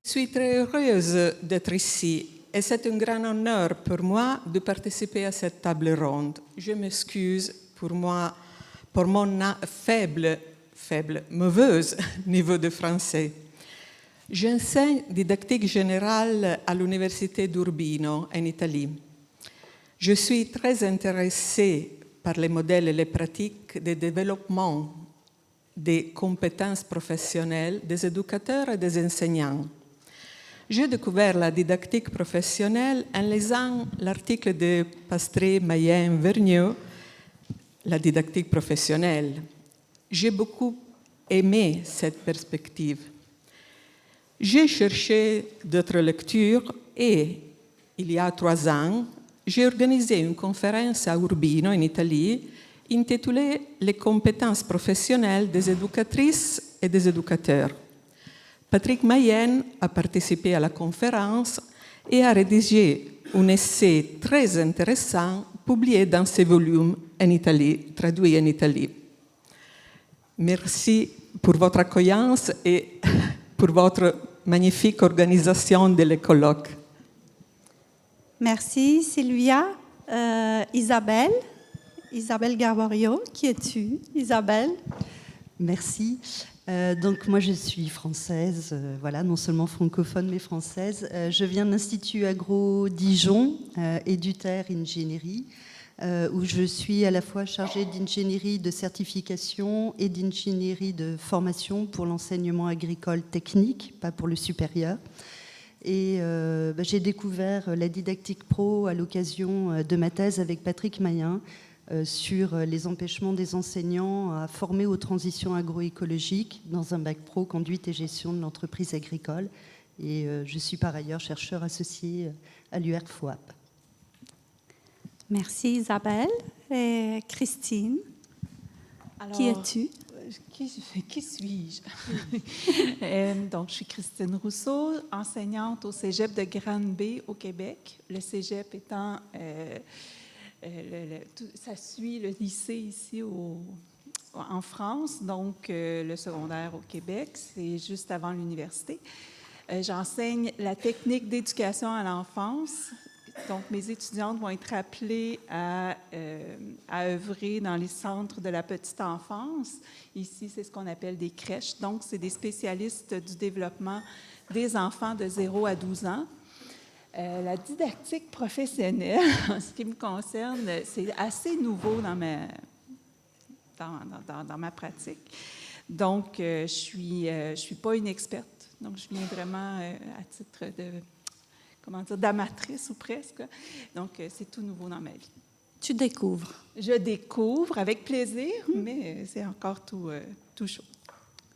Je suis très heureuse d'être ici et c'est un grand honneur pour moi de participer à cette table ronde. Je m'excuse pour mon mauvais niveau de français. J'enseigne didactique générale à l'Université d'Urbino en Italie. Je suis très intéressée par les modèles et les pratiques de développement des compétences professionnelles des éducateurs et des enseignants. J'ai découvert la didactique professionnelle en lisant l'article de Pastré, Mayen, Vergniaud, La didactique professionnelle. J'ai beaucoup aimé cette perspective. J'ai cherché d'autres lectures et, il y a 3 ans, j'ai organisé une conférence à Urbino, en Italie, intitulée « Les compétences professionnelles des éducatrices et des éducateurs ». Patrick Mayen a participé à la conférence et a rédigé un essai très intéressant publié dans ce volume en Italie, traduit en Italie. Merci pour votre accueillance et pour votre magnifique organisation de les colloques. Merci Sylvia. Isabelle Garborio, qui es-tu, Isabelle? Merci. Donc moi je suis française, voilà, non seulement francophone mais française. Je viens de l'Institut Agro Dijon, Éduterre Ingénierie, où je suis à la fois chargée d'ingénierie de certification et d'ingénierie de formation pour l'enseignement agricole technique, pas pour le supérieur. Et j'ai découvert la didactique pro à l'occasion de ma thèse avec Patrick Mayen sur les empêchements des enseignants à former aux transitions agroécologiques dans un bac pro conduite et gestion de l'entreprise agricole. Et je suis par ailleurs chercheur associé à l'URFOAP. Merci Isabelle. Et Christine, Alors, qui es-tu? Qui suis-je? Donc, je suis Christine Rousseau, enseignante au Cégep de Granby au Québec. Le Cégep étant, ça suit le lycée ici en France, donc le secondaire au Québec, c'est juste avant l'université. J'enseigne la technique d'éducation à l'enfance. Donc, mes étudiantes vont être appelées à œuvrer dans les centres de la petite enfance. Ici, c'est ce qu'on appelle des crèches. Donc, c'est des spécialistes du développement des enfants de 0 à 12 ans. La didactique professionnelle, en ce qui me concerne, c'est assez nouveau dans ma pratique. Donc, je suis pas une experte. Donc, je viens vraiment à titre d'amatrice ou presque. Donc, c'est tout nouveau dans ma vie. Tu découvres. Je découvre avec plaisir, mais c'est encore tout chaud.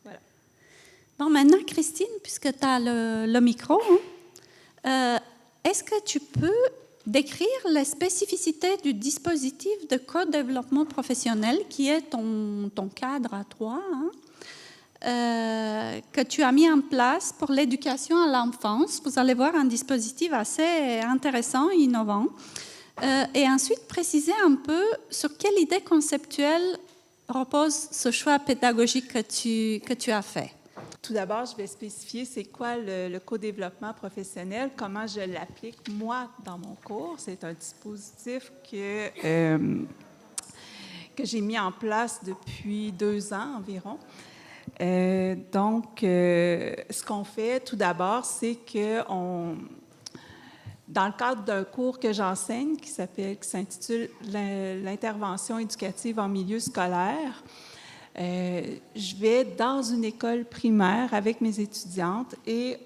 Voilà. Bon, maintenant, Christine, puisque tu as le micro, est-ce que tu peux décrire les spécificités du dispositif de co-développement professionnel qui est ton cadre à toi, que tu as mis en place pour l'éducation à l'enfance? Vous allez voir un dispositif assez intéressant et innovant. Et ensuite, préciser un peu sur quelle idée conceptuelle repose ce choix pédagogique que tu as fait. Tout d'abord, je vais spécifier c'est quoi le co-développement professionnel, comment je l'applique, moi, dans mon cours. C'est un dispositif que j'ai mis en place depuis 2 ans environ. Donc, ce qu'on fait tout d'abord, c'est que dans le cadre d'un cours que j'enseigne qui s'intitule l'intervention éducative en milieu scolaire, je vais dans une école primaire avec mes étudiantes et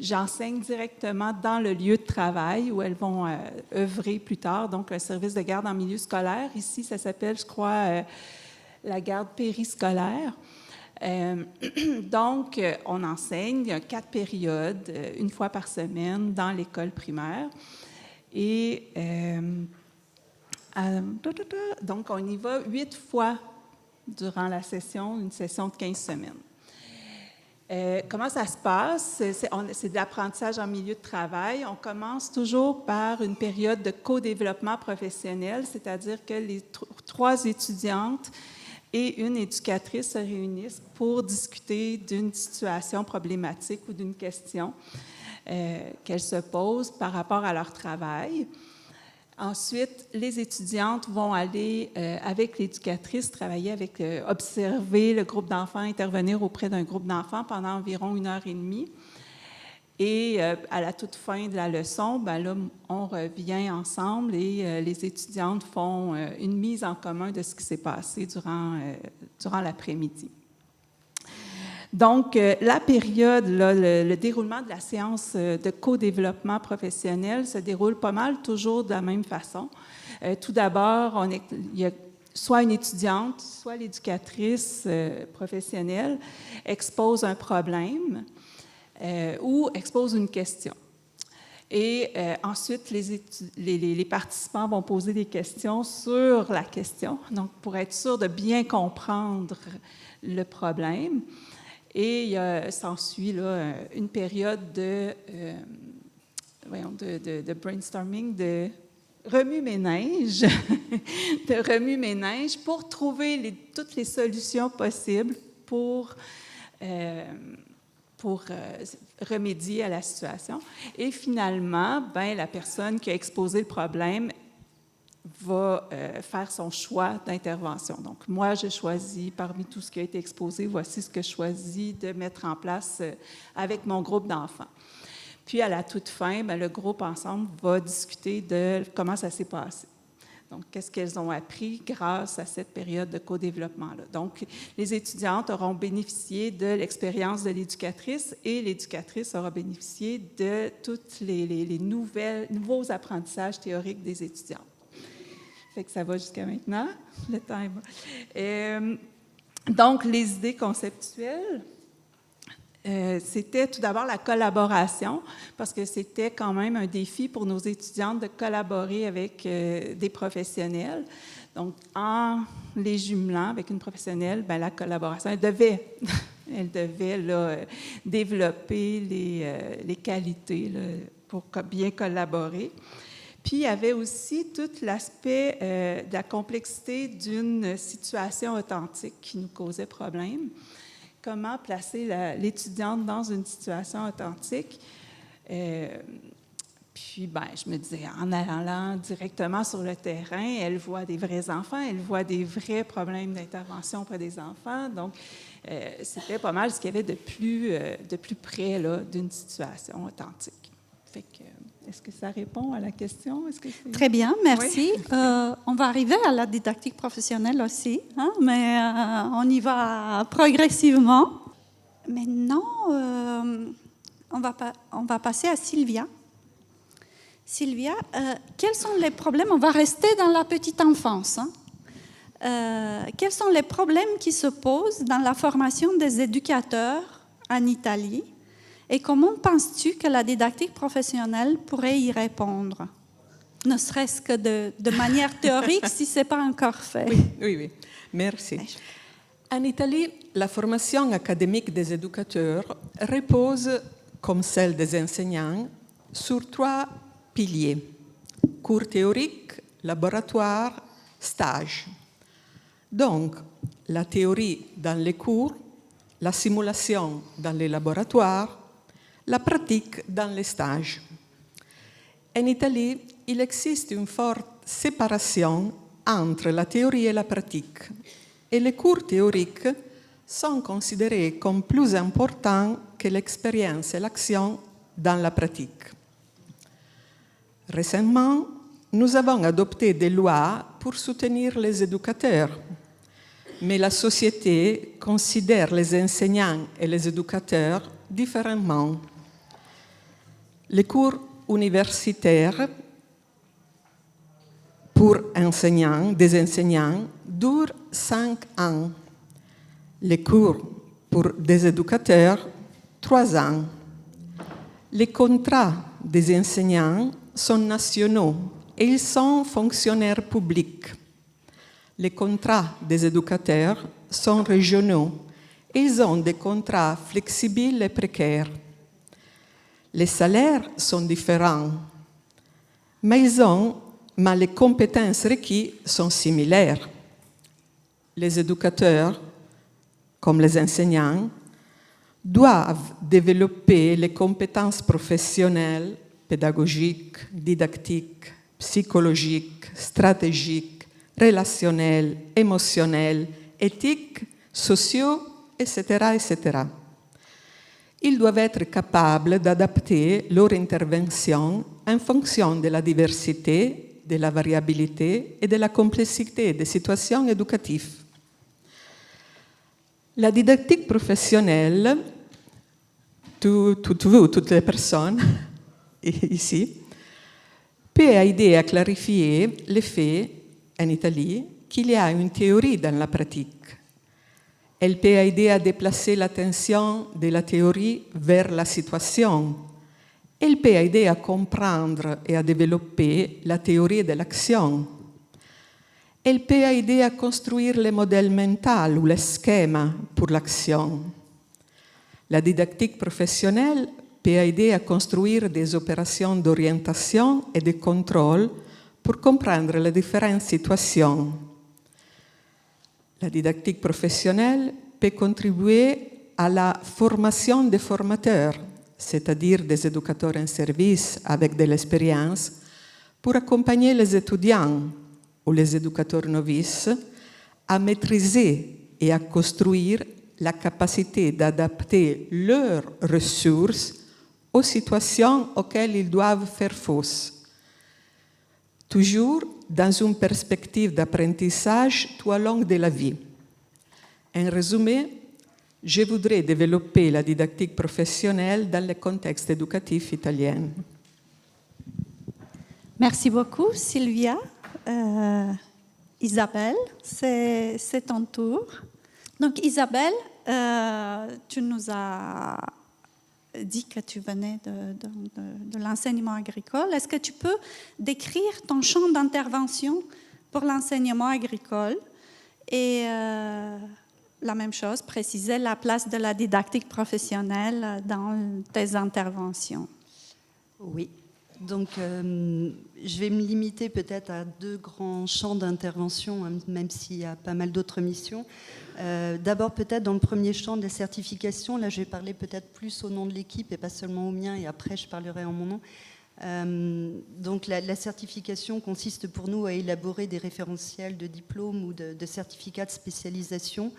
j'enseigne directement dans le lieu de travail où elles vont œuvrer plus tard, donc un service de garde en milieu scolaire. Ici, ça s'appelle, je crois, la garde périscolaire. Donc, on enseigne 4 périodes, 1 fois par semaine dans l'école primaire. Et donc, on y va 8 fois durant la session, une session de 15 semaines. Comment ça se passe? C'est de l'apprentissage en milieu de travail. On commence toujours par une période de co-développement professionnel, c'est-à-dire que les 3 étudiantes et une éducatrice se réunissent pour discuter d'une situation problématique ou d'une question qu'elles se posent par rapport à leur travail. Ensuite, les étudiantes vont aller avec l'éducatrice, travailler avec, observer le groupe d'enfants, intervenir auprès d'un groupe d'enfants pendant environ 1h30. Et à la toute fin de la leçon, ben là, on revient ensemble et les étudiantes font une mise en commun de ce qui s'est passé durant l'après-midi. Donc, la période, là, le déroulement de la séance de co-développement professionnel se déroule pas mal toujours de la même façon. Tout d'abord, il y a soit une étudiante, soit l'éducatrice professionnelle expose un problème ou expose une question. Et ensuite, les participants vont poser des questions sur la question, donc pour être sûr de bien comprendre le problème. Et s'ensuit là une période de brainstorming, de remue-ménage, de remue-ménage pour trouver toutes les solutions possibles pour remédier à la situation. Et finalement, la personne qui a exposé le problème va faire son choix d'intervention. Donc, moi, je choisis, parmi tout ce qui a été exposé, voici ce que je choisis de mettre en place avec mon groupe d'enfants. Puis, à la toute fin, le groupe ensemble va discuter de comment ça s'est passé. Donc, qu'est-ce qu'elles ont appris grâce à cette période de co-développement-là. Donc, les étudiantes auront bénéficié de l'expérience de l'éducatrice et l'éducatrice aura bénéficié de tous les nouveaux apprentissages théoriques des étudiantes. Fait que ça va jusqu'à maintenant, le time. Donc, les idées conceptuelles, c'était tout d'abord la collaboration, parce que c'était quand même un défi pour nos étudiantes de collaborer avec des professionnels. Donc, en les jumelant avec une professionnelle, la collaboration, elle devait là, développer les qualités là, pour bien collaborer. Puis, il y avait aussi tout l'aspect de la complexité d'une situation authentique qui nous causait problème. Comment placer l'étudiante dans une situation authentique? Puis, je me disais, en allant directement sur le terrain, elle voit des vrais enfants, elle voit des vrais problèmes d'intervention auprès des enfants. Donc, c'était pas mal ce qu'il y avait de plus près là, d'une situation authentique. Fait que, est-ce que ça répond à la question? Très bien, merci. Oui. On va arriver à la didactique professionnelle aussi, hein, mais on y va progressivement. Maintenant, on va passer à Sylvia. Sylvia, quels sont les problèmes? On va rester dans la petite enfance. Hein. Quels sont les problèmes qui se posent dans la formation des éducateurs en Italie? Et comment penses-tu que la didactique professionnelle pourrait y répondre? Ne serait-ce que de manière théorique, si ce n'est pas encore fait. Oui. Merci. En Italie, la formation académique des éducateurs repose, comme celle des enseignants, sur 3 piliers: cours théoriques, laboratoire, stage. Donc, la théorie dans les cours, la simulation dans les laboratoires, la pratique dans les stages. En Italie, il existe une forte séparation entre la théorie et la pratique, et les cours théoriques sont considérés comme plus importants que l'expérience et l'action dans la pratique. Récemment, nous avons adopté des lois pour soutenir les éducateurs, mais la société considère les enseignants et les éducateurs différemment. Les cours universitaires pour des enseignants durent 5 ans. Les cours pour des éducateurs, 3 ans. Les contrats des enseignants sont nationaux et ils sont fonctionnaires publics. Les contrats des éducateurs sont régionaux et ils ont des contrats flexibles et précaires. Les salaires sont différents, mais les compétences requises sont similaires. les éducateurs, comme les enseignants, doivent développer les compétences professionnelles, pédagogiques, didactiques, psychologiques, stratégiques, relationnelles, émotionnelles, éthiques, sociaux, etc., etc. Ils doivent être capables d'adapter leur intervention en fonction de la diversité, de la variabilité et de la complexité des situations éducatives. La didactique professionnelle, toutes les personnes ici, peut aider à clarifier le fait, en Italie, qu'il y a une théorie dans la pratique. Elle peut aider à déplacer l'attention de la théorie vers la situation. Elle peut aider à comprendre et à développer la théorie de l'action. Elle peut aider à construire les modèles mentaux ou les schémas pour l'action. La didactique professionnelle peut aider à construire des opérations d'orientation et de contrôle pour comprendre les différentes situations. La didactique professionnelle peut contribuer à la formation des formateurs, c'est-à-dire des éducateurs en service avec de l'expérience, pour accompagner les étudiants ou les éducateurs novices à maîtriser et à construire la capacité d'adapter leurs ressources aux situations auxquelles ils doivent faire face. Toujours dans une perspective d'apprentissage tout au long de la vie. En résumé, je voudrais développer la didactique professionnelle dans le contexte éducatif italien. Merci beaucoup, Sylvia. Isabelle, c'est ton tour. Donc, Isabelle, tu nous as dit que tu venais de l'enseignement agricole. Est-ce que tu peux décrire ton champ d'intervention pour l'enseignement agricole et la même chose, préciser la place de la didactique professionnelle dans tes interventions? Oui. Donc, je vais me limiter peut-être à 2 grands champs d'intervention, même s'il y a pas mal d'autres missions. D'abord, peut-être dans le premier champ de la certification, là je vais parler peut-être plus au nom de l'équipe et pas seulement au mien, et après je parlerai en mon nom. Donc, la certification consiste pour nous à élaborer des référentiels de diplômes ou de certificats de spécialisation,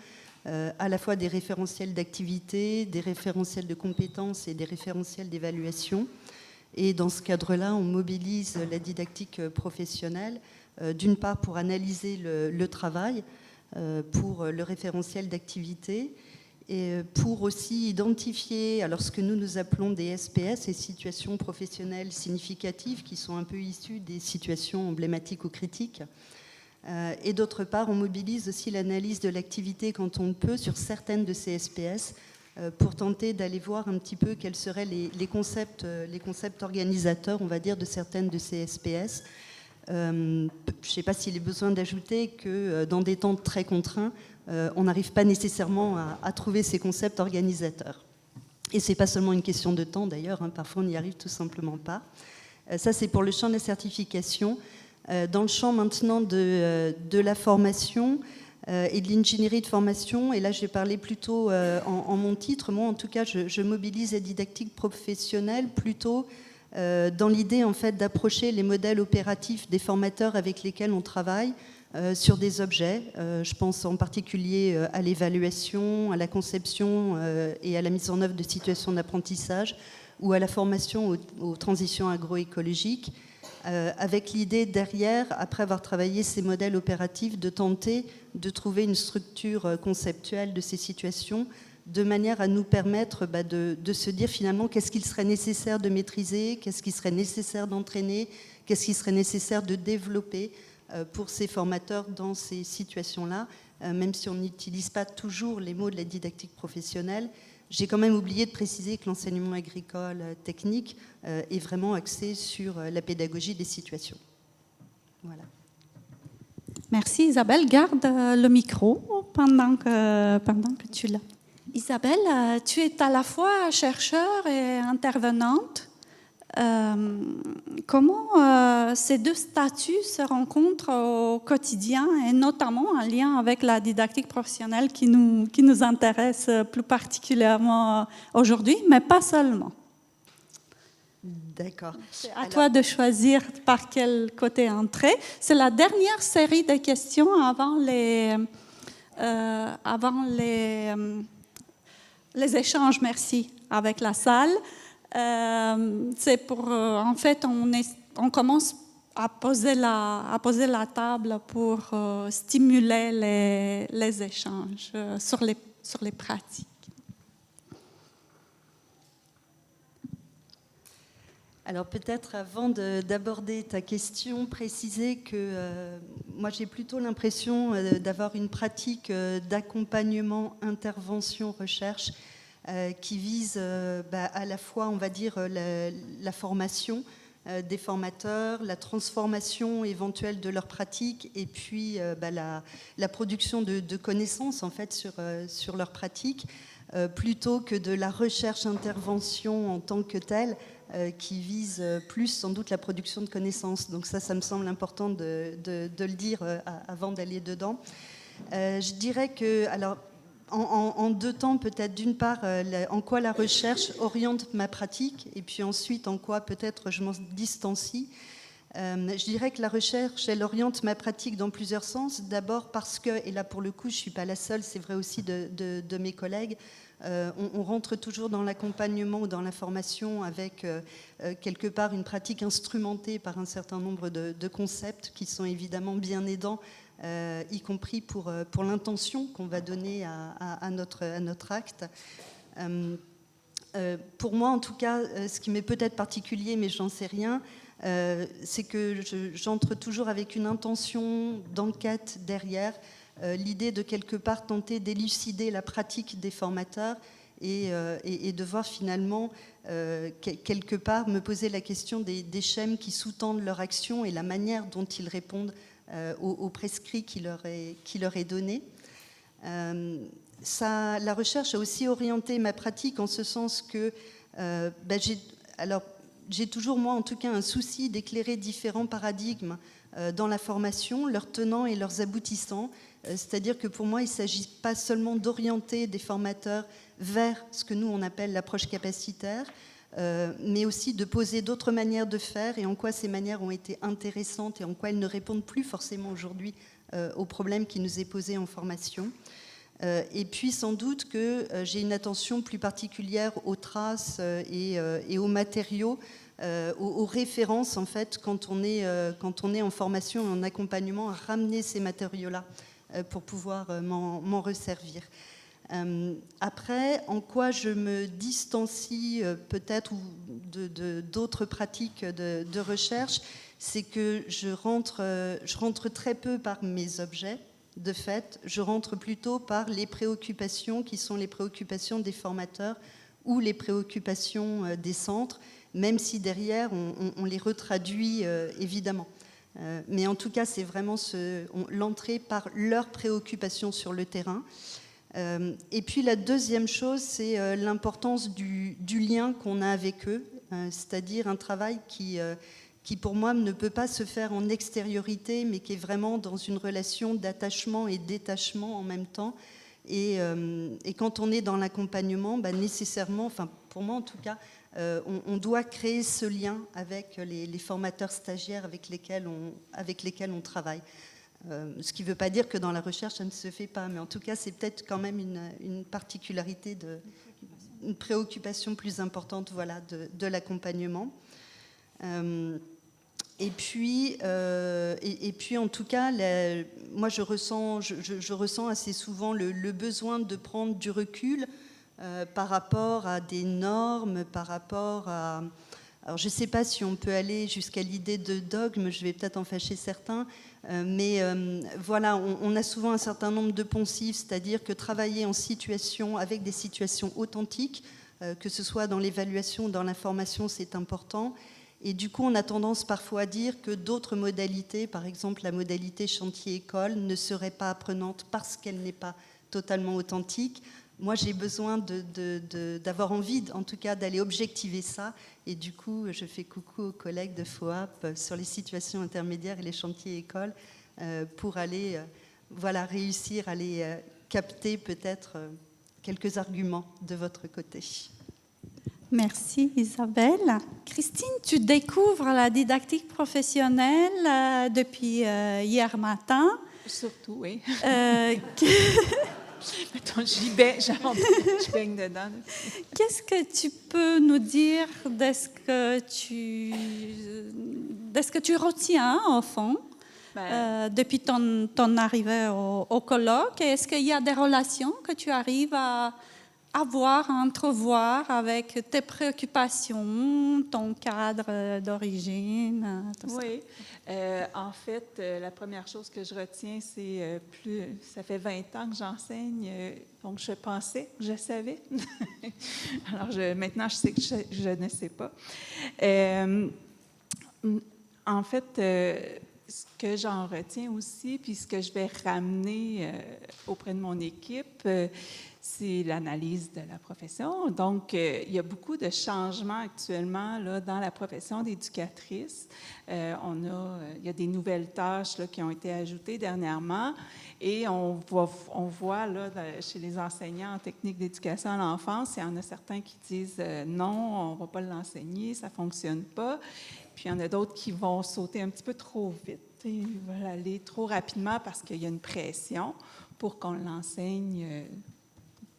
à la fois des référentiels d'activité, des référentiels de compétences et des référentiels d'évaluation. Et dans ce cadre-là, on mobilise la didactique professionnelle, d'une part pour analyser le travail, pour le référentiel d'activité, et pour aussi identifier alors ce que nous appelons des SPS, et situations professionnelles significatives, qui sont un peu issues des situations emblématiques ou critiques. Et d'autre part, on mobilise aussi l'analyse de l'activité quand on le peut sur certaines de ces SPS, pour tenter d'aller voir un petit peu quels seraient les concepts organisateurs, on va dire, de certaines de ces SPS. Je ne sais pas s'il est besoin d'ajouter que dans des temps très contraints, on n'arrive pas nécessairement à trouver ces concepts organisateurs. Et ce n'est pas seulement une question de temps d'ailleurs, parfois on n'y arrive tout simplement pas. Ça c'est pour le champ de la certification. Dans le champ maintenant de la formation, et de l'ingénierie de formation, et là je vais parler plutôt en mon titre. Moi en tout cas je mobilise la didactique professionnelle plutôt dans l'idée en fait d'approcher les modèles opératifs des formateurs avec lesquels on travaille sur des objets. Je pense en particulier à l'évaluation, à la conception et à la mise en œuvre de situations d'apprentissage, ou à la formation aux transitions agroécologiques, avec l'idée derrière, après avoir travaillé ces modèles opératifs, de tenter de trouver une structure conceptuelle de ces situations, de manière à nous permettre de se dire finalement qu'est-ce qu'il serait nécessaire de maîtriser, qu'est-ce qu'il serait nécessaire d'entraîner, qu'est-ce qu'il serait nécessaire de développer pour ces formateurs dans ces situations-là, même si on n'utilise pas toujours les mots de la didactique professionnelle. J'ai quand même oublié de préciser que l'enseignement agricole technique est vraiment axé sur la pédagogie des situations. Voilà. Merci Isabelle. Garde le micro pendant que tu l'as. Isabelle, tu es à la fois chercheur et intervenante. Comment ces deux statuts se rencontrent au quotidien et notamment en lien avec la didactique professionnelle qui nous intéresse plus particulièrement aujourd'hui, mais pas seulement. D'accord. C'est à toi de choisir par quel côté entrer. C'est la dernière série de questions avant les échanges, merci, avec la salle. C'est pour, en fait, on commence à poser la table pour stimuler les échanges sur les pratiques. Alors peut-être avant d'aborder ta question, préciser que moi j'ai plutôt l'impression d'avoir une pratique d'accompagnement, intervention, recherche qui vise à la fois, on va dire, la formation des formateurs, la transformation éventuelle de leurs pratiques et puis la production de connaissances en fait sur leurs pratiques plutôt que de la recherche-intervention en tant que telle qui vise plus sans doute la production de connaissances. Donc ça me semble important de le dire avant d'aller dedans. Je dirais que, alors, en deux temps peut-être, d'une part, en quoi la recherche oriente ma pratique, et puis ensuite en quoi peut-être je m'en distancie. Je dirais que la recherche, elle oriente ma pratique dans plusieurs sens. D'abord parce que, et là pour le coup je ne suis pas la seule, c'est vrai aussi de mes collègues, on rentre toujours dans l'accompagnement ou dans la formation avec quelque part une pratique instrumentée par un certain nombre de concepts qui sont évidemment bien aidants, y compris pour l'intention qu'on va donner à notre acte. Pour moi, en tout cas, ce qui m'est peut-être particulier, mais j'en sais rien, c'est que j'entre toujours avec une intention d'enquête derrière, l'idée de quelque part tenter d'élucider la pratique des formateurs et de voir finalement quelque part me poser la question des schèmes qui sous-tendent leur action et la manière dont ils répondent aux prescrits qui leur est donné. La recherche a aussi orienté ma pratique en ce sens que j'ai toujours, moi en tout cas, un souci d'éclairer différents paradigmes dans la formation, leurs tenants et leurs aboutissants. C'est-à-dire que pour moi, il ne s'agit pas seulement d'orienter des formateurs vers ce que nous, on appelle l'approche capacitaire, mais aussi de poser d'autres manières de faire et en quoi ces manières ont été intéressantes et en quoi elles ne répondent plus forcément aujourd'hui aux problèmes qui nous est posé en formation. Et puis sans doute que j'ai une attention plus particulière aux traces et aux matériaux, aux références en fait quand on est en formation et en accompagnement, à ramener ces matériaux-là pour pouvoir m'en resservir. Après, en quoi je me distancie peut-être d'autres pratiques de recherche, c'est que je rentre très peu par mes objets. De fait, je rentre plutôt par les préoccupations qui sont les préoccupations des formateurs ou les préoccupations des centres, même si derrière on les retraduit évidemment. Mais en tout cas, c'est vraiment l'entrée par leurs préoccupations sur le terrain. Et puis la deuxième chose, c'est l'importance du lien qu'on a avec eux, c'est-à-dire un travail qui pour moi ne peut pas se faire en extériorité, mais qui est vraiment dans une relation d'attachement et détachement en même temps. Et quand on est dans l'accompagnement, nécessairement, enfin pour moi en tout cas, on doit créer ce lien avec les formateurs stagiaires avec lesquels on travaille. Ce qui ne veut pas dire que dans la recherche, ça ne se fait pas, mais en tout cas, c'est peut-être quand même une particularité, une préoccupation plus importante voilà, de l'accompagnement. Et puis, en tout cas, moi, je ressens assez souvent le besoin de prendre du recul par rapport à des normes, par rapport à... Alors, je ne sais pas si on peut aller jusqu'à l'idée de dogme, je vais peut-être en fâcher certains, mais voilà, on a souvent un certain nombre de poncifs, c'est-à-dire que travailler en situation, avec des situations authentiques, que ce soit dans l'évaluation ou dans la formation, c'est important. Et du coup, on a tendance parfois à dire que d'autres modalités, par exemple la modalité chantier-école, ne serait pas apprenante parce qu'elle n'est pas totalement authentique. moi, j'ai besoin d'avoir envie, en tout cas, d'aller objectiver ça. Et du coup, je fais coucou aux collègues de FOAP sur les situations intermédiaires et les chantiers écoles pour aller réussir à aller capter peut-être quelques arguments de votre côté. Merci Isabelle. Christine, tu découvres la didactique professionnelle depuis hier matin. Surtout, oui. Mettons, je baigne dedans. Qu'est-ce que tu peux nous dire de ce que tu retiens, au fond, depuis ton arrivée au colloque? Est-ce qu'il y a des relations que tu arrives à voir, à entrevoir avec tes préoccupations, ton cadre d'origine, tout ça? Oui. En fait, la première chose que je retiens, c'est ça fait 20 ans que j'enseigne, donc je pensais, je savais. Alors maintenant, je sais que je ne sais pas. En fait, ce que j'en retiens aussi, puis ce que je vais ramener auprès de mon équipe, c'est l'analyse de la profession. Donc, il y a beaucoup de changements actuellement là, dans la profession d'éducatrice. Il y a des nouvelles tâches là, qui ont été ajoutées dernièrement et on voit là, chez les enseignants en technique d'éducation à l'enfance, il y en a certains qui disent non, on ne va pas l'enseigner, ça ne fonctionne pas. Puis il y en a d'autres qui vont sauter un petit peu trop vite. Ils veulent aller trop rapidement parce qu'il y a une pression pour qu'on l'enseigne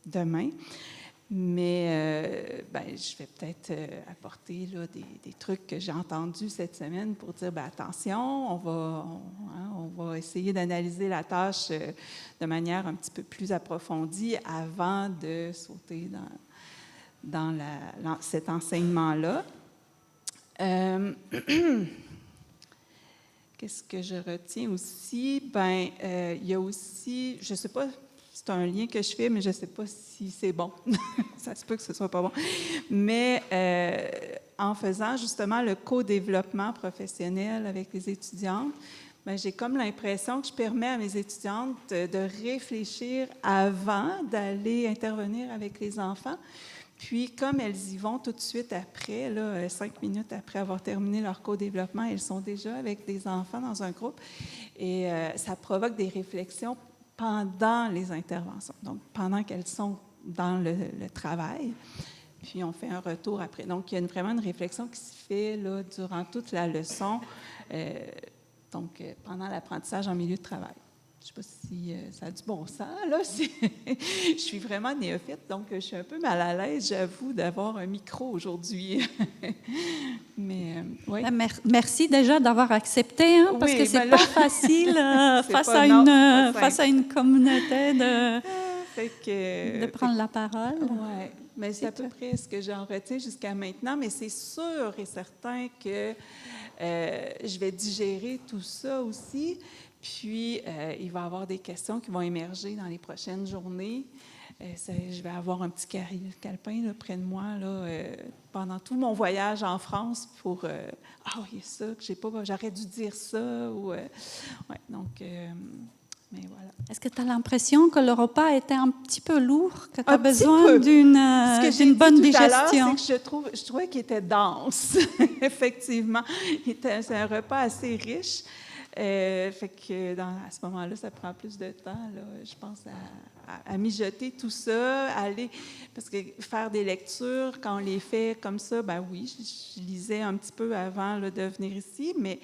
demain. Mais je vais peut-être apporter là, des trucs que j'ai entendus cette semaine pour dire attention, on va essayer d'analyser la tâche de manière un petit peu plus approfondie avant de sauter dans cet enseignement-là. Qu'est-ce que je retiens aussi? Il y a aussi, je ne sais pas, c'est un lien que je fais, mais je ne sais pas si c'est bon. Ça se peut que ce ne soit pas bon. Mais en faisant justement le co-développement professionnel avec les étudiantes, j'ai comme l'impression que je permets à mes étudiantes de réfléchir avant d'aller intervenir avec les enfants. Puis, comme elles y vont tout de suite après, là, 5 minutes après avoir terminé leur co-développement, elles sont déjà avec des enfants dans un groupe et ça provoque des réflexions pendant les interventions, donc pendant qu'elles sont dans le travail. Puis, on fait un retour après. Donc, il y a vraiment une réflexion qui se fait là, durant toute la leçon, pendant l'apprentissage en milieu de travail. Je ne sais pas si ça a du bon sens, là. Je suis vraiment néophyte, donc je suis un peu mal à l'aise, j'avoue, d'avoir un micro aujourd'hui. Mais, oui. Merci déjà d'avoir accepté, hein, parce que ce n'est pas facile face à une communauté de prendre la parole. Oui, mais c'est à peu près ce que j'en retiens jusqu'à maintenant, mais c'est sûr et certain que je vais digérer tout ça aussi. Puis, il va y avoir des questions qui vont émerger dans les prochaines journées. Je vais avoir un petit calepin là, près de moi là, pendant tout mon voyage en France pour il y a ça que j'aurais dû dire ça. Mais voilà. Est-ce que tu as l'impression que le repas était un petit peu lourd, que tu as besoin d'une bonne digestion? C'est que je trouvais qu'il était dense, effectivement. C'est un repas assez riche. Fait que à ce moment-là, ça prend plus de temps, là, je pense, à mijoter tout ça, parce que faire des lectures, quand on les fait comme ça, oui, je lisais un petit peu avant là, de venir ici, mais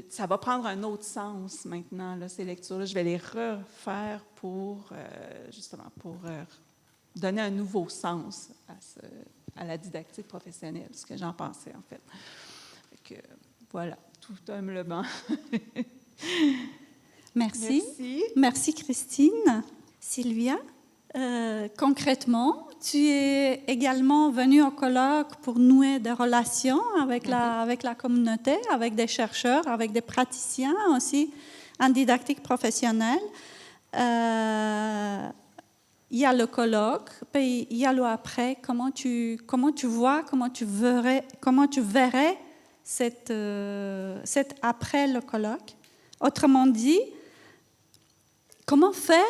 ça va prendre un autre sens maintenant, là, ces lectures-là. Je vais les refaire pour donner un nouveau sens à la didactique professionnelle, ce que j'en pensais, en fait. Fait que, voilà. Tout humblement. Merci. Merci, Christine. Sylvia, concrètement, tu es également venue au colloque pour nouer des relations avec la communauté, avec des chercheurs, avec des praticiens aussi en didactique professionnelle. Il y a le colloque, puis il y a le après. Comment tu vois, comment tu verrais cet après le colloque. Autrement dit, comment faire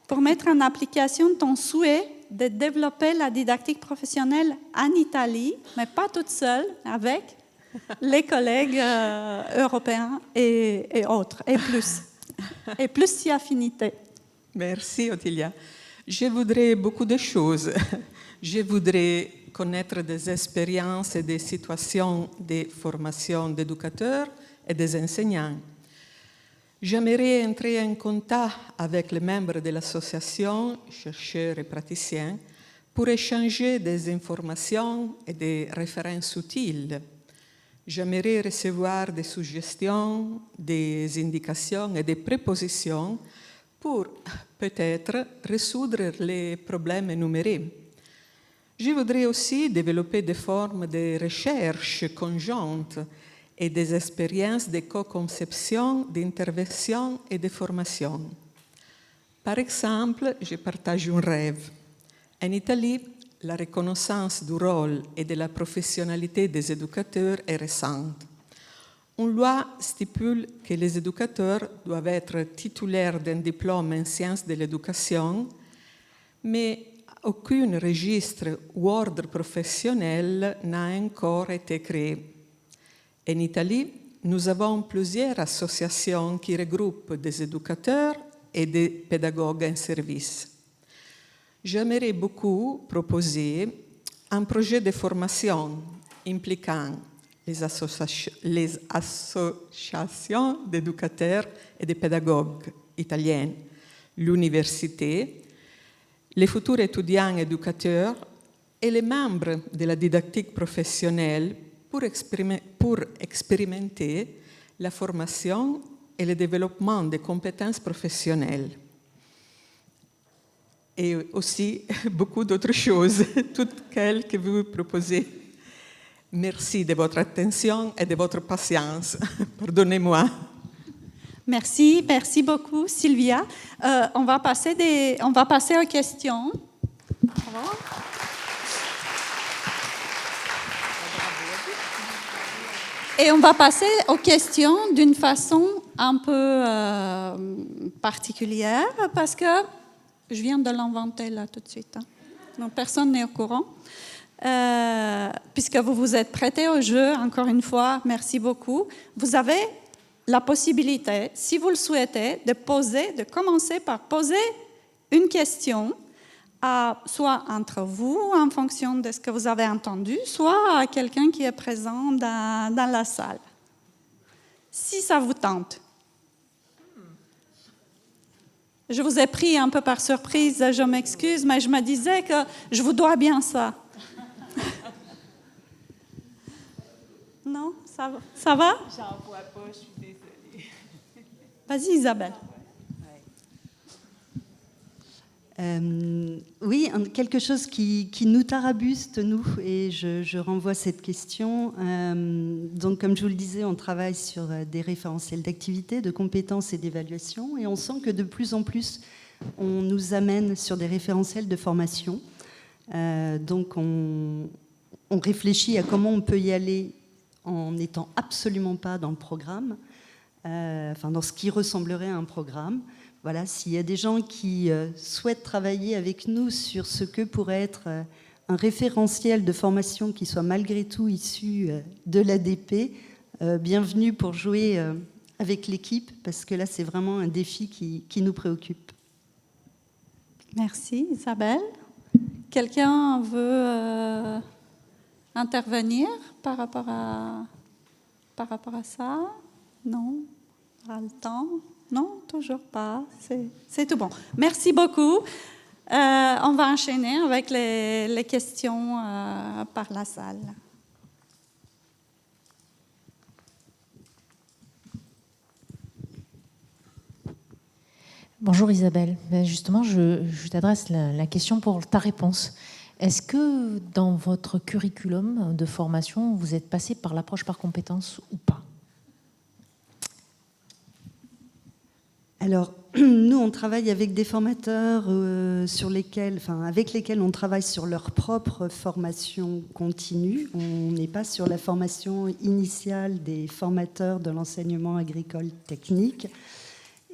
pour mettre en application ton souhait de développer la didactique professionnelle en Italie, mais pas toute seule, avec les collègues européens et autres, et plus si affinité. Merci, Ottilia. Je voudrais beaucoup de choses. Je voudrais connaître des expériences et des situations de formation d'éducateurs et des enseignants. J'aimerais entrer en contact avec les membres de l'association, chercheurs et praticiens, pour échanger des informations et des références utiles. J'aimerais recevoir des suggestions, des indications et des prépositions pour peut-être résoudre les problèmes énumérés. Je voudrais aussi développer des formes de recherche conjointes et des expériences de co-conception, d'intervention et de formation. Par exemple, je partage un rêve. En Italie, la reconnaissance du rôle et de la professionnalité des éducateurs est récente. Une loi stipule que les éducateurs doivent être titulaires d'un diplôme en sciences de l'éducation, mais aucun registre ou ordre professionnel n'a encore été créé. En Italie, nous avons plusieurs associations qui regroupent des éducateurs et des pédagogues en service. J'aimerais beaucoup proposer un projet de formation impliquant les associations d'éducateurs et de pédagogues italiennes, l'université, les futurs étudiants éducateurs et les membres de la didactique professionnelle pour expérimenter la formation et le développement des compétences professionnelles. Et aussi beaucoup d'autres choses, toutes celles que vous proposez. Merci de votre attention et de votre patience. Pardonnez-moi. Merci beaucoup, Sylvia. On va passer aux questions. Et on va passer aux questions d'une façon un peu particulière, parce que je viens de l'inventer là tout de suite. Donc personne n'est au courant. Puisque vous vous êtes prêtés au jeu, encore une fois, merci beaucoup. Vous avez la possibilité, si vous le souhaitez, de commencer par poser une question, soit entre vous, en fonction de ce que vous avez entendu, soit à quelqu'un qui est présent dans la salle. Si ça vous tente. Je vous ai pris un peu par surprise, je m'excuse, mais je me disais que je vous dois bien ça. Non, ça va? J'en vois pas, je suis désolée. Vas-y, Isabelle. Oui, quelque chose qui nous tarabuste, nous, et je renvoie cette question. Donc, comme je vous le disais, on travaille sur des référentiels d'activité, de compétences et d'évaluation, et on sent que de plus en plus, on nous amène sur des référentiels de formation. Donc, on réfléchit à comment on peut y aller en n'étant absolument pas dans le programme, dans ce qui ressemblerait à un programme. Voilà, s'il y a des gens qui souhaitent travailler avec nous sur ce que pourrait être un référentiel de formation qui soit malgré tout issu de l'ADP, bienvenue pour jouer avec l'équipe, parce que là, c'est vraiment un défi qui nous préoccupe. Merci, Isabelle. Quelqu'un veut intervenir par rapport à ça? Non? Pas le temps? Non, toujours pas. C'est tout bon. Merci beaucoup. On va enchaîner avec les questions par la salle. Bonjour Isabelle. Justement, je t'adresse la question pour ta réponse. Est-ce que dans votre curriculum de formation, vous êtes passé par l'approche par compétences ou pas? Alors, nous, on travaille avec des formateurs avec lesquels on travaille sur leur propre formation continue. On n'est pas sur la formation initiale des formateurs de l'enseignement agricole technique.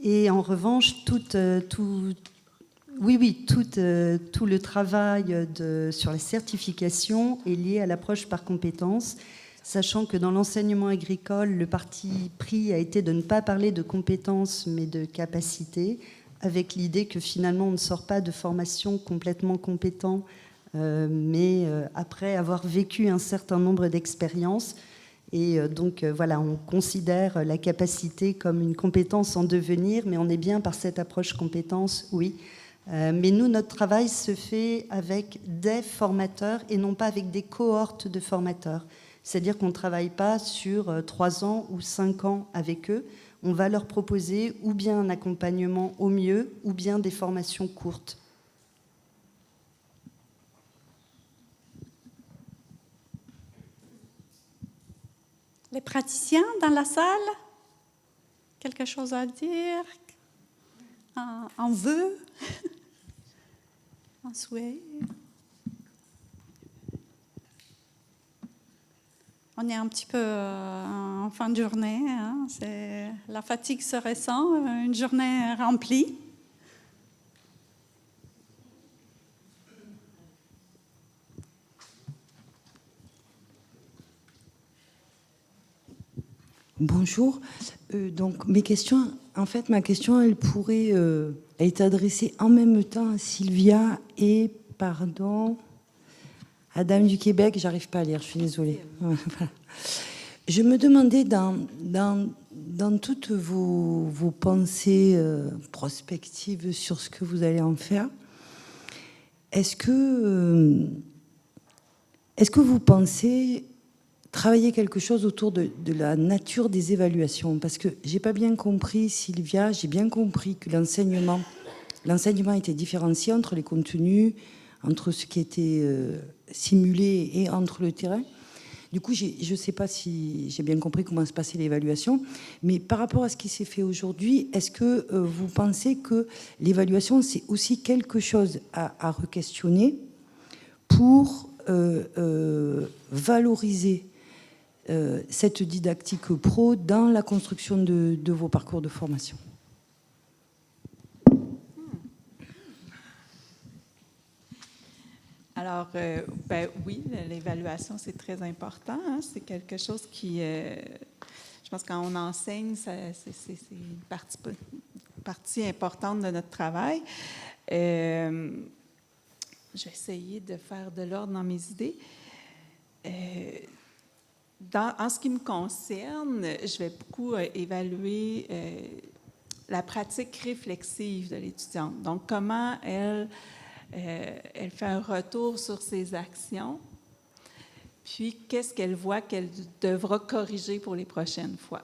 Et en revanche, Oui, tout le travail sur la certification est lié à l'approche par compétences, sachant que dans l'enseignement agricole, le parti pris a été de ne pas parler de compétences, mais de capacités, avec l'idée que finalement on ne sort pas de formation complètement compétent, mais après avoir vécu un certain nombre d'expériences. Et donc voilà, on considère la capacité comme une compétence en devenir, mais on est bien par cette approche compétence, oui. Mais nous, notre travail se fait avec des formateurs et non pas avec des cohortes de formateurs. C'est-à-dire qu'on ne travaille pas sur 3 ans ou 5 ans avec eux. On va leur proposer ou bien un accompagnement au mieux, ou bien des formations courtes. Les praticiens dans la salle, quelque chose à dire? Un vœu? Un souhait? On est un petit peu en fin de journée. Hein. La fatigue se ressent, une journée remplie. Bonjour. Donc ma question, elle pourrait être adressée en même temps à Sylvia et, à Dame du Québec. J'arrive pas à lire, je suis désolée. Voilà. Je me demandais dans toutes vos pensées prospectives sur ce que vous allez en faire, est-ce que vous pensez travailler quelque chose autour de la nature des évaluations? Parce que j'ai pas bien compris, Sylvia, j'ai bien compris que l'enseignement était différencié entre les contenus, entre ce qui était simulé et entre le terrain. Du coup, je sais pas si j'ai bien compris comment se passait l'évaluation, mais par rapport à ce qui s'est fait aujourd'hui, est-ce que vous pensez que l'évaluation, c'est aussi quelque chose à re-questionner pour valoriser cette didactique pro dans la construction de vos parcours de formation? Alors, oui, l'évaluation, c'est très important. Hein? C'est quelque chose qui, je pense, quand on enseigne, c'est une partie importante de notre travail. Je vais essayer de faire de l'ordre dans mes idées. En ce qui me concerne, je vais beaucoup évaluer la pratique réflexive de l'étudiante. Donc, comment elle fait un retour sur ses actions, puis qu'est-ce qu'elle voit qu'elle devra corriger pour les prochaines fois.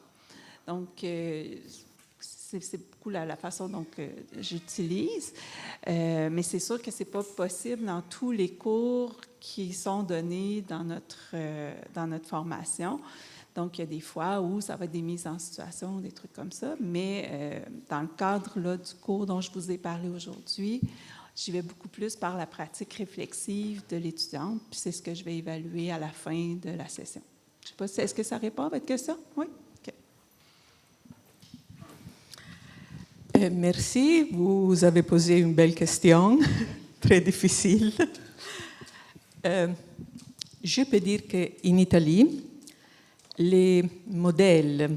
Donc, c'est beaucoup la façon dont j'utilise, mais c'est sûr que ce n'est pas possible dans tous les cours qui sont donnés dans notre formation. Donc, il y a des fois où ça va être des mises en situation, des trucs comme ça, mais dans le cadre là, du cours dont je vous ai parlé aujourd'hui, j'y vais beaucoup plus par la pratique réflexive de l'étudiante, puis c'est ce que je vais évaluer à la fin de la session. Je ne sais pas si, est-ce que ça répond à votre question? Oui? OK. Merci, vous avez posé une belle question, très difficile. Je peux dire qu'en Italie, les modèles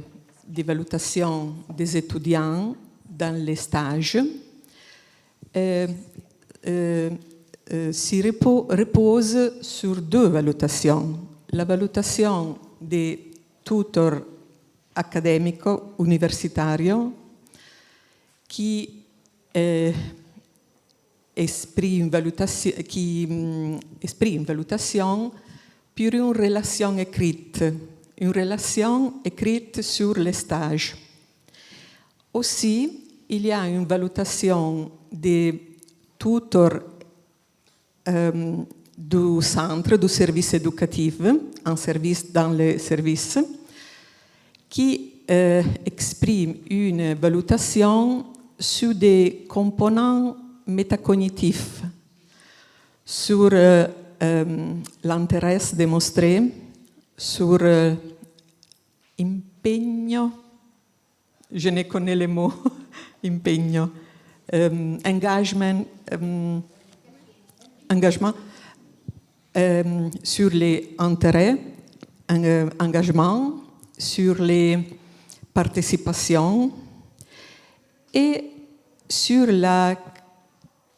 d'évaluation des étudiants dans les stages si repose sur 2 valutations. La valutazione des tutor accademico universitario qui esprime une valutation pour une relation écrite sur les stages. Aussi, il y a une valutation des tutors du centre, du service éducatif, un service dans le service, qui exprime une valutation sur des components métacognitifs, sur l'intérêt démontré, sur impegno, je ne connais les mots, impegno, engagement sur les intérêts, engagement sur les participations et sur la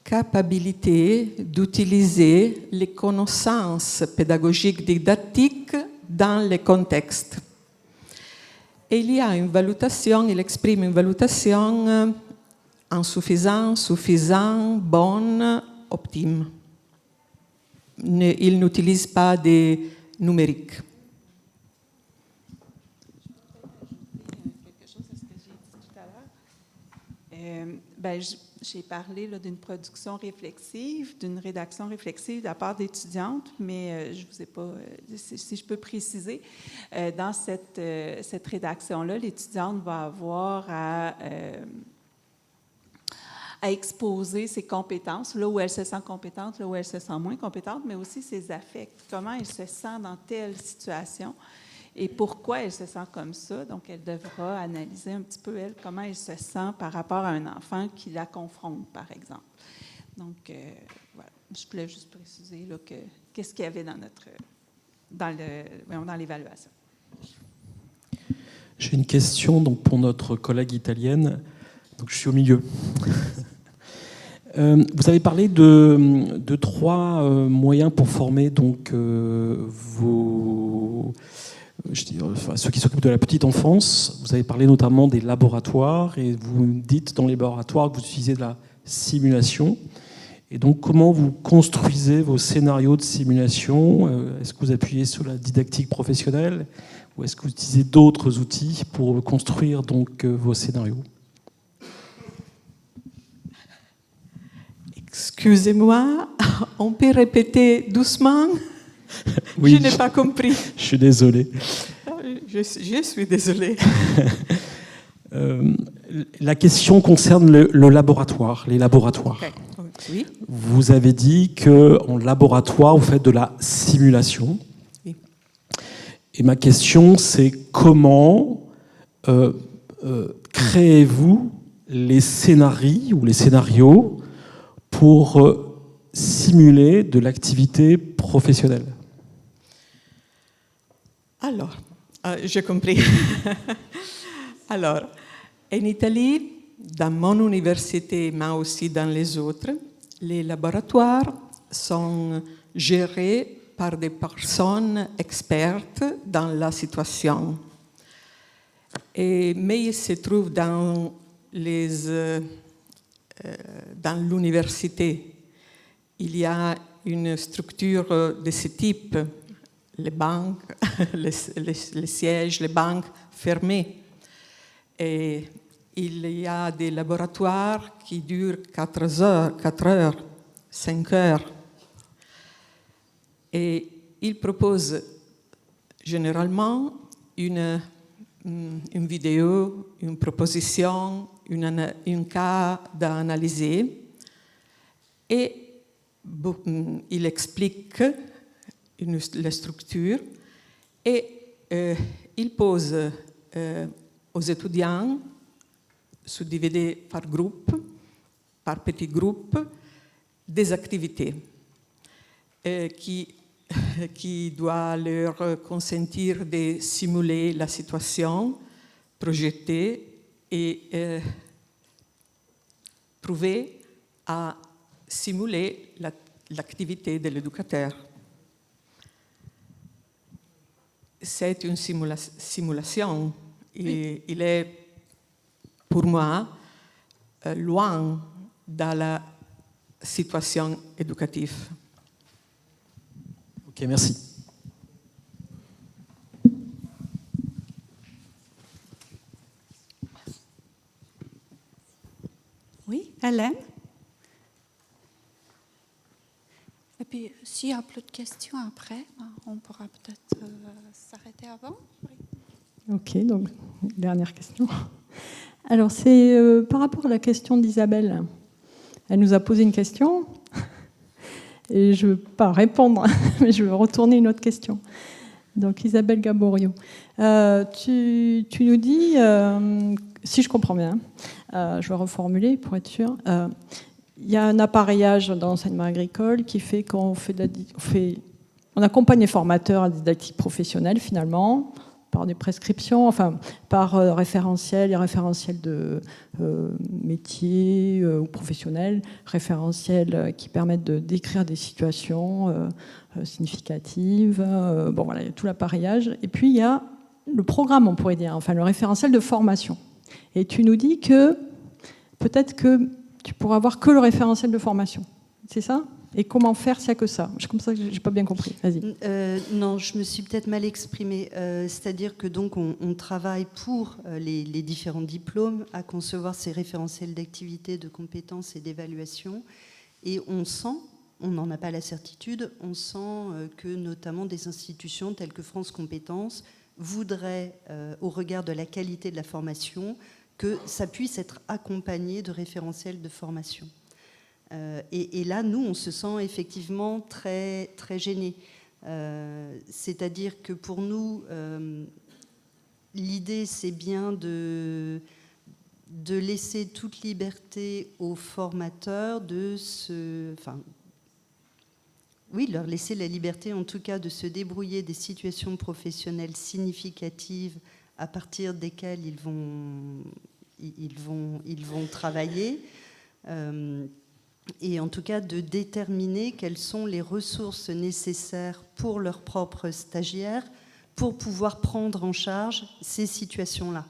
capacité d'utiliser les connaissances pédagogiques didactiques dans les contextes. Et il y a une valutation, il exprime une valutation insuffisante, suffisant, bonne, optime. Il n'utilise pas des numériques. Quelque chose à ce que j'ai dit tout à l'heure. J'ai parlé d'une production réflexive, d'une rédaction réflexive de la part d'étudiantes, mais je ne vous ai pas, si je peux préciser, dans cette rédaction-là, l'étudiante va avoir à exposer ses compétences, là où elle se sent compétente, là où elle se sent moins compétente, mais aussi ses affects, comment elle se sent dans telle situation et pourquoi elle se sent comme ça. Donc, elle devra analyser un petit peu, elle, comment elle se sent par rapport à un enfant qui la confronte, par exemple. Donc, voilà, je voulais juste préciser là, qu'est-ce qu'il y avait dans l'évaluation. J'ai une question donc, pour notre collègue italienne. Donc, je suis au milieu. Vous avez parlé de 3 moyens pour former donc, ceux qui s'occupent de la petite enfance. Vous avez parlé notamment des laboratoires et vous dites dans les laboratoires que vous utilisez de la simulation. Et donc, comment vous construisez vos scénarios de simulation? Est-ce que vous appuyez sur la didactique professionnelle ou est-ce que vous utilisez d'autres outils pour construire donc, vos scénarios? Excusez-moi, on peut répéter doucement? Oui, je n'ai pas compris. Je suis désolé. Je suis désolée. La question concerne le laboratoire, les laboratoires. Okay. Oui. Vous avez dit qu'en laboratoire, vous faites de la simulation. Oui. Et ma question, c'est comment créez-vous les scénarios ou les scénarios pour simuler de l'activité professionnelle? Alors, j'ai compris. Alors, en Italie, dans mon université, mais aussi dans les autres, les laboratoires sont gérés par des personnes expertes dans la situation. Mais ils se trouvent dans l'université. Il y a une structure de ce type, les banques, les sièges, les banques fermées. Et il y a des laboratoires qui durent 4 heures, 5 heures. Et ils proposent généralement une vidéo, une proposition, un cas d'analyser. Et il explique la structure et il pose aux étudiants, subdivisés par groupe, par petits groupes, des activités qui doivent leur consentir de simuler la situation, projeter et prouver à simuler l'activité de l'éducateur. C'est une simulation. Et il est, pour moi, loin de la situation éducative. Ok, merci. Oui, Hélène? Et puis, s'il y a plus de questions après, on pourra peut-être s'arrêter avant. Oui. Ok, donc, dernière question. Alors, c'est par rapport à la question d'Isabelle. Elle nous a posé une question, et je ne veux pas répondre, mais je veux retourner une autre question. Donc, Isabelle Gaborio, tu nous dis, si je comprends bien, Je vais reformuler pour être sûr. Il y a un appareillage dans l'enseignement agricole qui fait qu'on on accompagne les formateurs à la didactique professionnelle finalement, par des prescriptions, enfin par référentiels, les référentiels de métiers ou professionnels, référentiels qui permettent de décrire des situations significatives. Bon voilà, il y a tout l'appareillage. Et puis il y a le programme, on pourrait dire, enfin le référentiel de formation. Et tu nous dis que peut-être que tu pourras avoir que le référentiel de formation. C'est ça ? Et comment faire s'il n'y a que ça ? C'est comme ça que je n'ai pas bien compris. Vas-y. Non, je me suis peut-être mal exprimée. C'est-à-dire que donc on travaille pour les différents diplômes à concevoir ces référentiels d'activité, de compétences et d'évaluation. Et on sent, on n'en a pas la certitude, on sent que notamment des institutions telles que France Compétences voudraient, au regard de la qualité de la formation, que ça puisse être accompagné de référentiels de formation. Et là, nous, on se sent effectivement très, très gênés. C'est-à-dire que pour nous, l'idée, c'est bien de laisser toute liberté aux formateurs leur laisser la liberté, en tout cas, de se débrouiller des situations professionnelles significatives à partir desquelles ils vont travailler. Et en tout cas de déterminer quelles sont les ressources nécessaires pour leurs propres stagiaires pour pouvoir prendre en charge ces situations-là.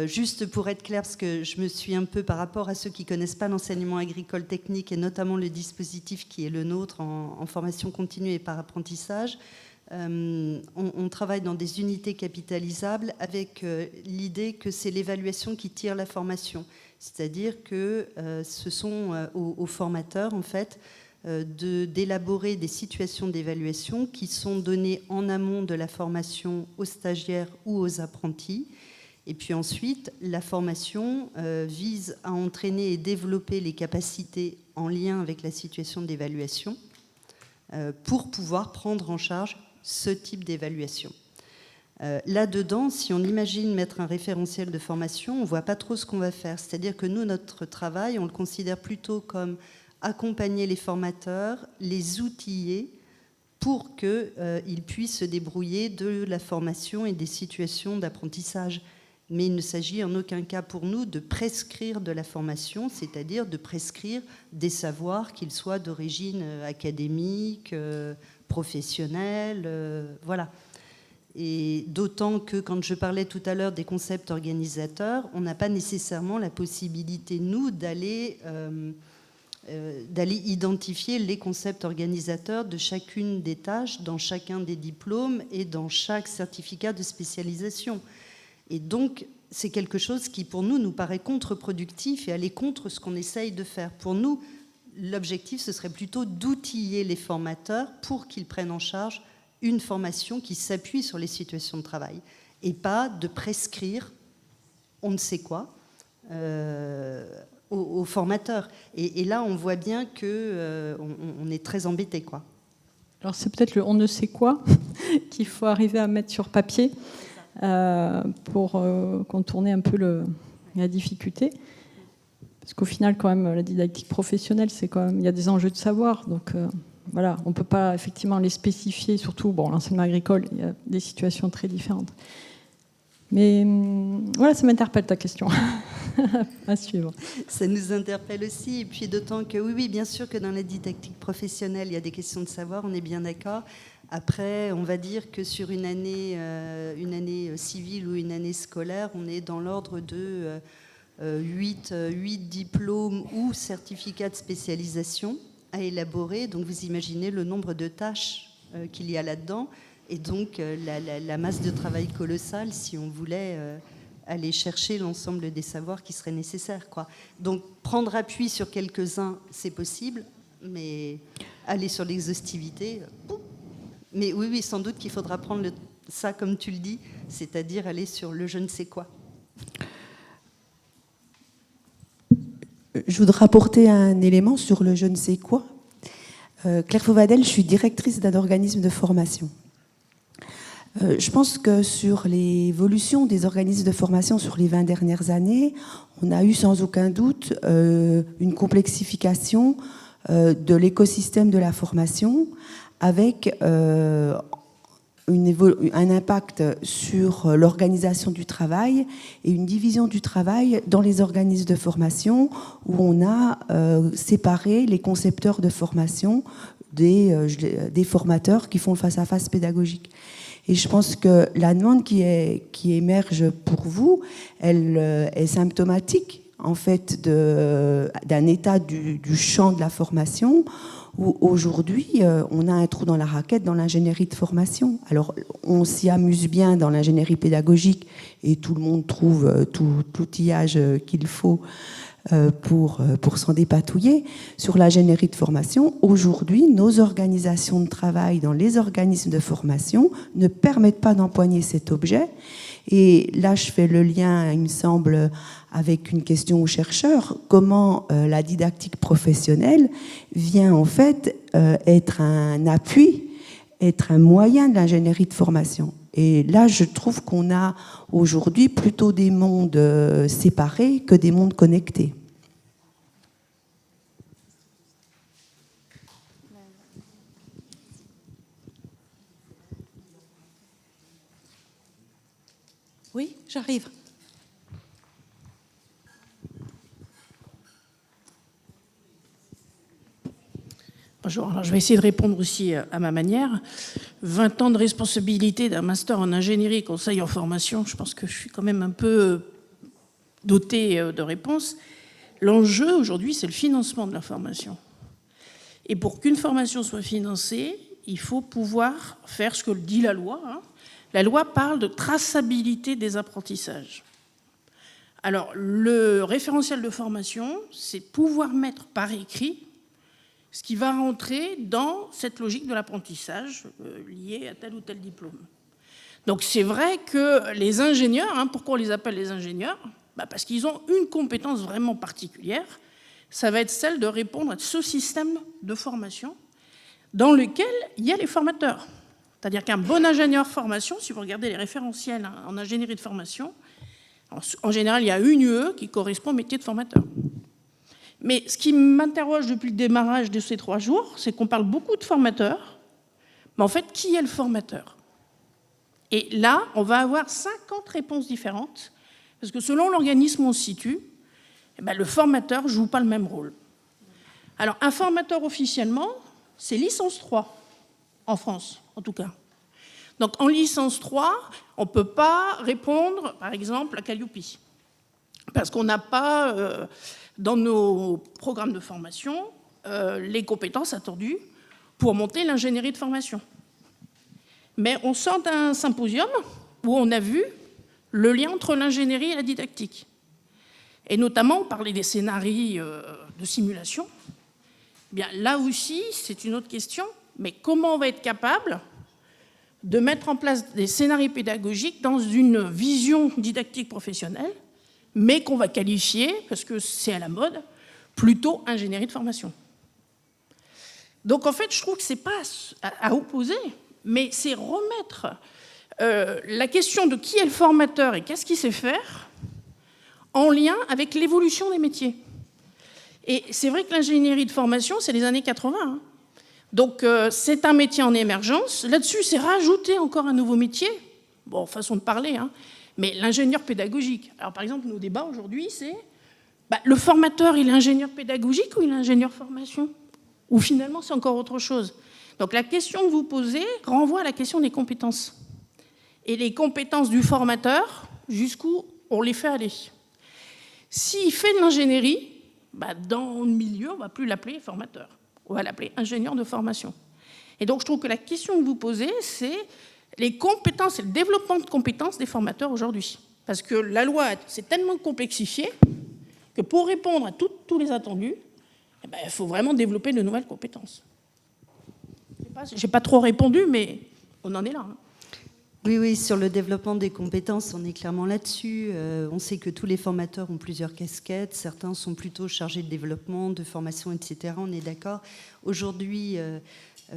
Juste pour être clair, parce que je me suis un peu, par rapport à ceux qui ne connaissent pas l'enseignement agricole technique et notamment le dispositif qui est le nôtre en formation continue et par apprentissage, on travaille dans des unités capitalisables avec l'idée que c'est l'évaluation qui tire la formation. C'est-à-dire que ce sont aux formateurs, en fait, d'élaborer des situations d'évaluation qui sont données en amont de la formation aux stagiaires ou aux apprentis. Et puis ensuite, la formation vise à entraîner et développer les capacités en lien avec la situation d'évaluation pour pouvoir prendre en charge ce type d'évaluation. Là-dedans, si on imagine mettre un référentiel de formation, on ne voit pas trop ce qu'on va faire. C'est-à-dire que nous, notre travail, on le considère plutôt comme accompagner les formateurs, les outiller pour qu'ils puissent se débrouiller de la formation et des situations d'apprentissage. Mais il ne s'agit en aucun cas pour nous de prescrire de la formation, c'est-à-dire de prescrire des savoirs, qu'ils soient d'origine académique, professionnelle, voilà. Et d'autant que quand je parlais tout à l'heure des concepts organisateurs, on n'a pas nécessairement la possibilité, nous, d'aller identifier les concepts organisateurs de chacune des tâches, dans chacun des diplômes et dans chaque certificat de spécialisation. Et donc, c'est quelque chose qui, pour nous paraît contre-productif et aller contre ce qu'on essaye de faire. Pour nous, l'objectif, ce serait plutôt d'outiller les formateurs pour qu'ils prennent en charge une formation qui s'appuie sur les situations de travail et pas de prescrire on ne sait quoi aux formateurs. Et là, on voit bien qu'on est très embêté, quoi. Alors c'est peut-être le on ne sait quoi qu'il faut arriver à mettre sur papier pour contourner un peu la difficulté. Parce qu'au final, quand même, la didactique professionnelle, c'est quand même, il y a des enjeux de savoir, donc voilà, on ne peut pas effectivement les spécifier, surtout l'enseignement agricole, il y a des situations très différentes. Mais voilà, ça m'interpelle ta question. À suivre. Ça nous interpelle aussi, et puis d'autant que oui, bien sûr que dans la didactique professionnelle, il y a des questions de savoir, on est bien d'accord. Après, on va dire que sur une année civile ou une année scolaire, on est dans l'ordre de 8 diplômes ou certificats de spécialisation à élaborer. Donc vous imaginez le nombre de tâches qu'il y a là-dedans et donc la masse de travail colossale si on voulait aller chercher l'ensemble des savoirs qui seraient nécessaires, quoi. Donc prendre appui sur quelques-uns, c'est possible, mais aller sur l'exhaustivité, mais oui, sans doute qu'il faudra prendre ça comme tu le dis, c'est-à-dire aller sur le je ne sais quoi. Je voudrais apporter un élément sur le je ne sais quoi. Claire Fauvadel, je suis directrice d'un organisme de formation. Je pense que sur l'évolution des organismes de formation sur les 20 dernières années, on a eu sans aucun doute une complexification de l'écosystème de la formation avec un impact sur l'organisation du travail et une division du travail dans les organismes de formation où on a séparé les concepteurs de formation des formateurs qui font le face-à-face pédagogique. Et je pense que la demande qui émerge pour vous, elle est symptomatique en fait d'un état du champ de la formation où aujourd'hui on a un trou dans la raquette dans l'ingénierie de formation. Alors on s'y amuse bien dans l'ingénierie pédagogique et tout le monde trouve tout l'outillage qu'il faut pour s'en dépatouiller. Sur l'ingénierie de formation, aujourd'hui, nos organisations de travail dans les organismes de formation ne permettent pas d'empoigner cet objet. Et là, je fais le lien, il me semble, avec une question aux chercheurs, comment la didactique professionnelle vient en fait être un appui, être un moyen de l'ingénierie de formation. Et là, je trouve qu'on a aujourd'hui plutôt des mondes séparés que des mondes connectés. Oui, j'arrive. Bonjour, alors je vais essayer de répondre aussi à ma manière. 20 ans de responsabilité d'un master en ingénierie, conseil en formation, je pense que je suis quand même un peu dotée de réponses. L'enjeu aujourd'hui, c'est le financement de la formation. Et pour qu'une formation soit financée, il faut pouvoir faire ce que dit la loi. La loi parle de traçabilité des apprentissages. Alors, le référentiel de formation, c'est pouvoir mettre par écrit ce qui va rentrer dans cette logique de l'apprentissage liée à tel ou tel diplôme. Donc c'est vrai que les ingénieurs, pourquoi on les appelle les ingénieurs ? Parce qu'ils ont une compétence vraiment particulière, ça va être celle de répondre à ce système de formation dans lequel il y a les formateurs. C'est-à-dire qu'un bon ingénieur formation, si vous regardez les référentiels en ingénierie de formation, en général, il y a une UE qui correspond au métier de formateur. Mais ce qui m'interroge depuis le démarrage de ces 3 jours, c'est qu'on parle beaucoup de formateurs, mais en fait, qui est le formateur ? Et là, on va avoir 50 réponses différentes, parce que selon l'organisme où on se situe, le formateur ne joue pas le même rôle. Alors, un formateur officiellement, c'est licence 3, en France, en tout cas. Donc, en licence 3, on ne peut pas répondre, par exemple, à Calliope, parce qu'on n'a pas... dans nos programmes de formation, les compétences attendues pour monter l'ingénierie de formation. Mais on sort d'un symposium où on a vu le lien entre l'ingénierie et la didactique. Et notamment, on parlait des scénarios de simulation. Bien, là aussi, c'est une autre question, mais comment on va être capable de mettre en place des scénarios pédagogiques dans une vision didactique professionnelle, mais qu'on va qualifier, parce que c'est à la mode, plutôt ingénierie de formation. Donc en fait, je trouve que ce n'est pas à opposer, mais c'est remettre la question de qui est le formateur et qu'est-ce qu'il sait faire en lien avec l'évolution des métiers. Et c'est vrai que l'ingénierie de formation, c'est les années 80. Donc c'est un métier en émergence. Là-dessus, c'est rajouter encore un nouveau métier. Bon, façon de parler, mais l'ingénieur pédagogique. Alors, par exemple, nos débats aujourd'hui, c'est le formateur, il est ingénieur pédagogique ou il est ingénieur formation ? Ou finalement, c'est encore autre chose. Donc, la question que vous posez renvoie à la question des compétences. Et les compétences du formateur, jusqu'où on les fait aller. S'il fait de l'ingénierie, dans le milieu, on ne va plus l'appeler formateur. On va l'appeler ingénieur de formation. Et donc, je trouve que la question que vous posez, c'est les compétences et le développement de compétences des formateurs aujourd'hui. Parce que la loi s'est tellement complexifiée que pour répondre à tous les attendus, il faut vraiment développer de nouvelles compétences. Je n'ai pas trop répondu, mais on en est là. Oui, sur le développement des compétences, on est clairement là-dessus. On sait que tous les formateurs ont plusieurs casquettes. Certains sont plutôt chargés de développement, de formation, etc. On est d'accord. Aujourd'hui,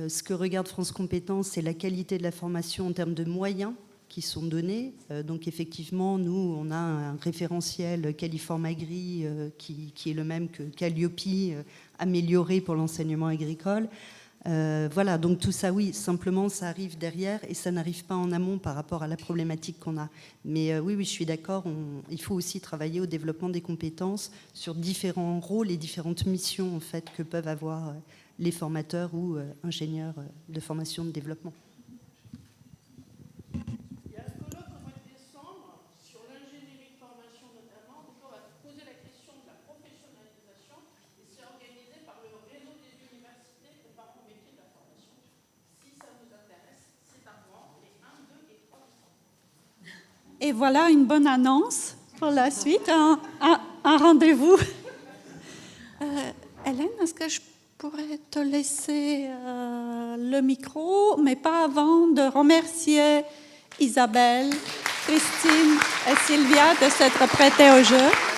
Ce que regarde France Compétences, c'est la qualité de la formation en termes de moyens qui sont donnés. Donc effectivement, nous, on a un référentiel Califormagri qui est le même que Calliope, amélioré pour l'enseignement agricole. Voilà, donc tout ça, oui, simplement, ça arrive derrière et ça n'arrive pas en amont par rapport à la problématique qu'on a. Mais oui, je suis d'accord, il faut aussi travailler au développement des compétences sur différents rôles et différentes missions en fait, que peuvent avoir les formateurs ou ingénieurs de formation de développement. Et voilà une bonne annonce pour la suite, un rendez-vous. Hélène, est-ce que je pourrais te laisser le micro, mais pas avant de remercier Isabelle, Christine et Sylvia de s'être prêtées au jeu.